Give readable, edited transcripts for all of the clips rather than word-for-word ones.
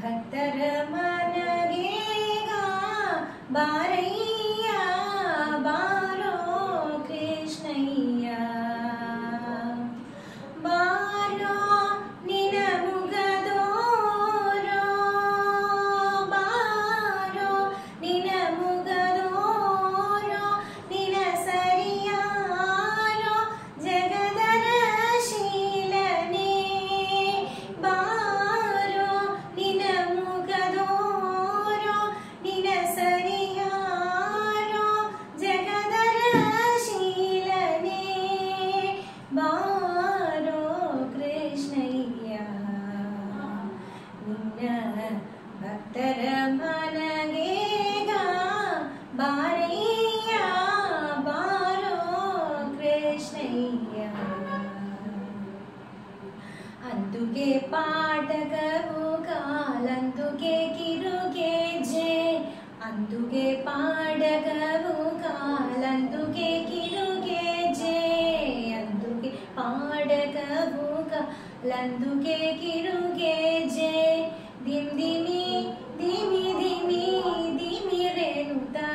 ಭಕ್ತರ ಮನಗೇಗ ಬಾರಯ್ಯ ಬಾರೋ ಕೃಷ್ಣಯ್ಯ ಬಾರೋ ನಿನ ಮುಗದೋರೋ ಬಾರೋ ನಿನ ಮುಗದೋರೋ ನಿನ ಸರಿಯಾರೋ ಜಗದರ ಶೀಲನೆ ಬಾರೋ ನಿನ ಮುಗದೋರೋ ನಿನ ಸರಿಯಾರೋ ಜಗದರ ಶೀಲನೆ ಬಾರೋ ಕೃಷ್ಣಯ್ಯ ನಿನ್ನ ಭಕ್ತರ ಮನಗೇಗ ಬಾರಯ್ಯ ಬಾರೋ ಕೃಷ್ಣಯ್ಯ ಅಂದುಗೆ ಪಾಠಕವು ಕಾಲಂದುಗೆ ಕಿರುಗೆ ಜೆ ಅಂದುಗೆ ಪಾಡಗವು ಕಾಲಂದುಗೆ ಕಿರುಗೆ ಜೆ ಅಂದುಗೆ ಪಾಡಗವು ಕಾಲಂದುಗೆ ಕಿರುಗೆ ಜೆ ದಿಮ್ ದಿಮಿ ದಿಮಿ ದಿಮಿ ದಿಮಿ ರೇಣುತಾ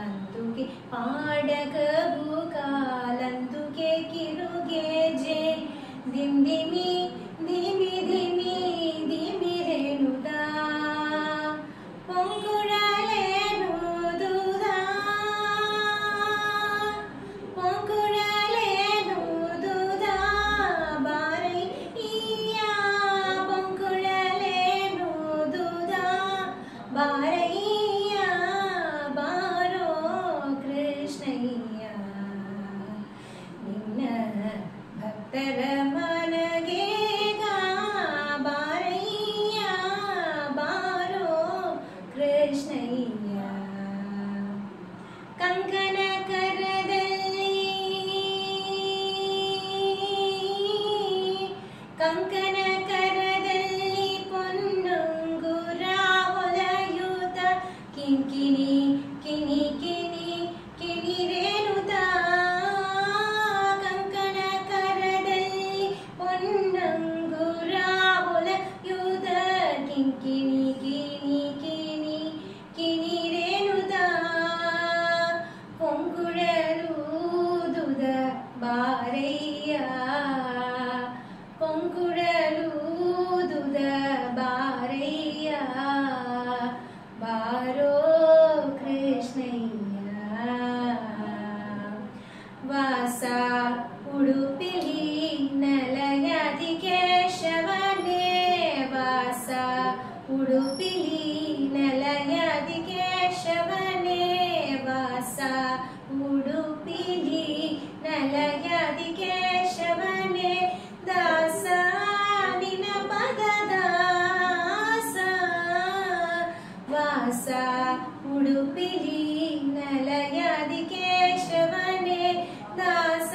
ಅಂದುಗೆ ಪಾಡಗವು ಕಾಲಂದುಗೆ ಕಿರುಗೆ ಜೆ ದಿಮ್ ದಿಮಿ ದಿಮಿ ದಿಮಿ ದಿಮಿ ರೇಣುತಾ ಪೊಂಗುಡಲೇನುದುದಾ ಪೊಂಗುಡಲೇನುದುದಾ ಬಾರಯ್ಯ ಪೊಂಗುಡಲೇನುದುದಾ ಬಾರಯ್ಯ ಬಾರೋ ಕೃಷ್ಣಯ್ಯ ನಿನ್ನ ಭಕ್ತರ ಮನಗೇಗ ಬಾರಯ್ಯ ಬಾರೋ ಕೃಷ್ಣಯ್ಯ ಕಂಕನ ಕರದಲ್ಲಿ ಕಂಕನ ಕರದಲ್ಲಿ ಪೊನ್ನುಂಗುರ ಹೊಲೆಯುತ ಕಿಂಕಿಣಿ ಕಿಣಿ ಕಿಣಿ ಕಿಣಿ ರೇಣುತಾ ಕಂಕಣ ಕರದಲ್ಲಿ ಪೊನ್ನಂಗುರ ಹೊಲೆಯುತ ಕಿಂಕಿಣಿ ಕಿಣಿ ಕಿಣಿ ಕಿಣಿ ರೇಣುತಾ ಕೊಂಕುಡಲೂದುದ ಬಾರಯ್ಯ ಕೊಂಕುಡಲೂದುದ ಬಾರಯ್ಯ ಬಾರೋ ಕೃಷ್ಣಯ್ಯ ವಾಸ ಉಡುಪಿಲಿ ನಲಯದಿ ಕೇಶವನೇ ವಾಸ ಉಡುಪಿಲಿ ನಲಯದಿ ಕೇಶವನೇ ವಾಸ ಉಡುಪಿಲಿ ನಲಯದಿ ಕೇಶವನೇ ದಾಸ ನಿನ ಪದದಾಸ ವಾಸ ಉಡುಪಿಲಿ ನಲಯದಿ ಕೇಶವನೇ ದಾಸ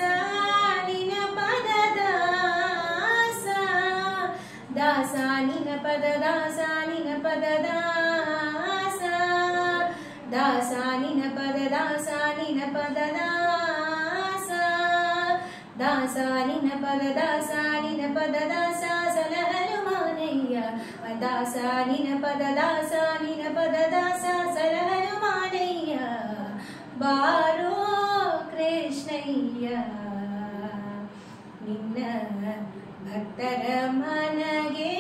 ನಿನ ಪದದಾಸ ದಾಸ ನಿನ ಪದದಾಸ ನಿನ ಪದದಾಸ ದಾಸ ನಿನ ಪದದಾಸ ನಿನ ಪದದಾಸ ದಾಸ ನಿನ ಪದದಾಸ ನಿನ ಪದದಾಸ ಸಲಹಲು ಮಾನಯ್ಯ ದಾಸ ನಿನ ಪದದಾಸ ನಿನ ಪದದಾಸ ಸಲಹಲು ಮಾನಯ್ಯ ಬಾರೋ ಕೃಷ್ಣಯ್ಯ ನಿನ್ನ ಭಕ್ತರ ಮನಗೆ